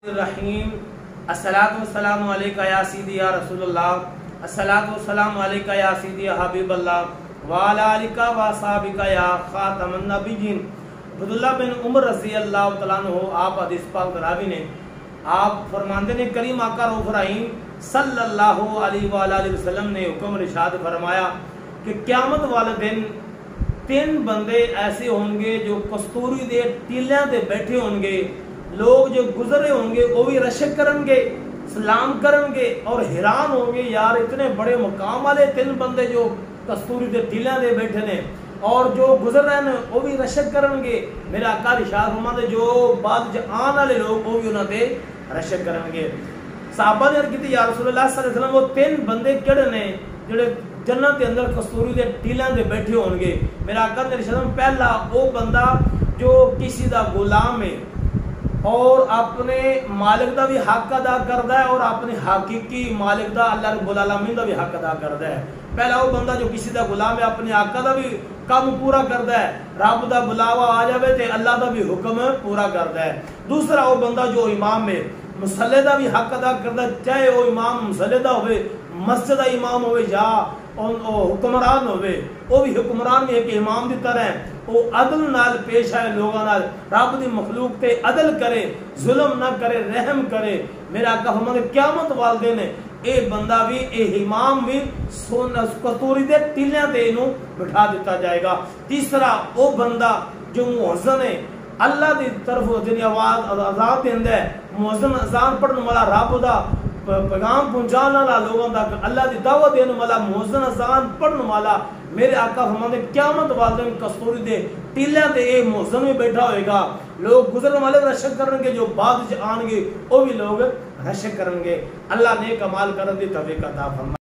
الرحیم الصلاۃ والسلام علیکہ یا سیدی یا رسول اللہ، الصلاۃ والسلام علیکہ یا سیدی یا حبیب اللہ وعلی آلکہ و اصحابکہ یا خاتم النبیین۔ عبداللہ بن عمر رضی اللہ تعالیٰ عنہ آپ حدیث پاک راوی نے آپ فرماندے نے کریم آقا رؤوف رحیم صلی اللہ علیہ وآلہ وسلم نے حکم ارشاد فرمایا کہ قیامت والے دن تین بندے ایسے ہوں گے جو کستوری دے ٹیلیاں دے بیٹھے ہوں گے، لوگ جو گزرے ہوں گے وہ بھی رشک کرن گے، سلام کرن گے اور حیران ہوں گے یار اتنے بڑے مقام والے تین بندے جو کستوری دے ٹیلیاں دے بیٹھے نے اور جو گزر رہے ہیں وہ بھی رشک کرن گے۔ میرا آقا ارشاد فرماتے جو بعد آن والے لوگ وہ بھی انہاں دے رشک کرن گے۔ صحابہ نے عرض کی یا رسول اللہ صلی اللہ علیہ وسلم وہ تین بندے کیڑے نے جڑے جنت کے اندر کستوری دے ٹیلیاں دے بیٹھے ہون گے؟ میرا آقا نے ارشاد پہلا وہ بندہ جو کسی دا غلام ہے اور اپنے مالک دا بھی حق ادا کردا ہے اور اپنے حقیقی مالک دا اللہ رب العالمین دا بھی حق ادا کردا ہے۔ پہلا وہ بندہ جو کسی دا غلام ہے اپنے آقا دا بھی کام پورا کردا ہے، رب دا بلاوا آ جاوے تے اللہ دا بھی حکم پورا کردا ہے۔ دوسرا وہ بندہ جو امام ہے مصلی دا بھی حق ادا کردا ہے، چاہے وہ امام مصلی دا ہوئے، مسجد دا امام ہوئے یا حکمران ہوئے، وہ بھی حکمران بھی ہے کہ امام دی طرح ہے، وہ عدل نال پیش آئے لوگاں نال، رب دی مخلوق تے عدل کرے، ظلم نہ کرے، رحم کرے۔ میرا آقا فرماتے قیامت والدے نے اے بندہ بھی اے امام بھی کستوری دے ٹیلیاں تے انہوں بٹھا دیتا جائے گا۔ تیسرا وہ بندہ جو مؤذن ہے اللہ دی طرف جنہی آواز آزاد دیندہ ہے، مؤذن اذان پڑھنے والا رب دا پیغام پہنچانا والا لوگوں تک اللہ دی دعوت دینے والا مؤذن اذان پڑھنے والا، میرے آقا فرماتے قیامت والے دن کستوری دے ٹیلیاں تے اے مؤذن میں بیٹھا ہوئے گا، لوگ گزرنے والے رشک کریں گے، جو بعد آن گے وہ بھی لوگ رشک کریں گے۔ اللہ نیک اعمال کرن دی توفیق عطا فرمائے۔